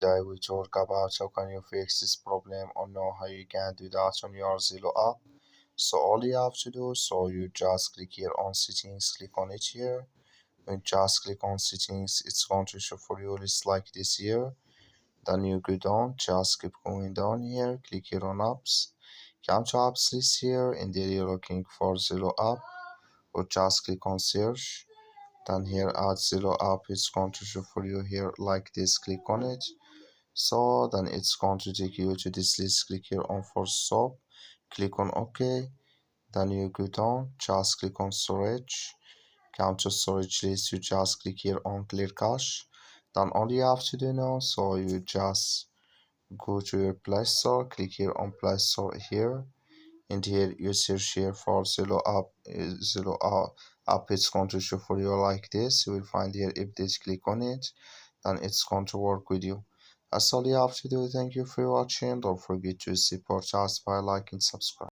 today we talk about how can you fix this problem or know how you can do that on your Zello app. So all you have to do, so you just click here on settings, click on it here. When just click on settings, it's going to show for you list like this here. Then you go down, just keep going down here, click here on apps. Come to apps list here, and there you're looking for Zello app, or just click on search. Then here add Zello app, it's going to show for you here like this, click on it. So then it's going to take you to this list, click here on for stop, click on OK. Then you go down, just click on storage. Come to storage list, you just click here on clear cache. Then all you have to do now, so you just go to your Play Store, click here on Play Store here, and here you search here for Zello app. Zello app it's going to show for you like this. You will find here if this, click on it, then it's going to work with you. That's all you have to do. Thank you for watching. Don't forget to support us by liking, subscribe.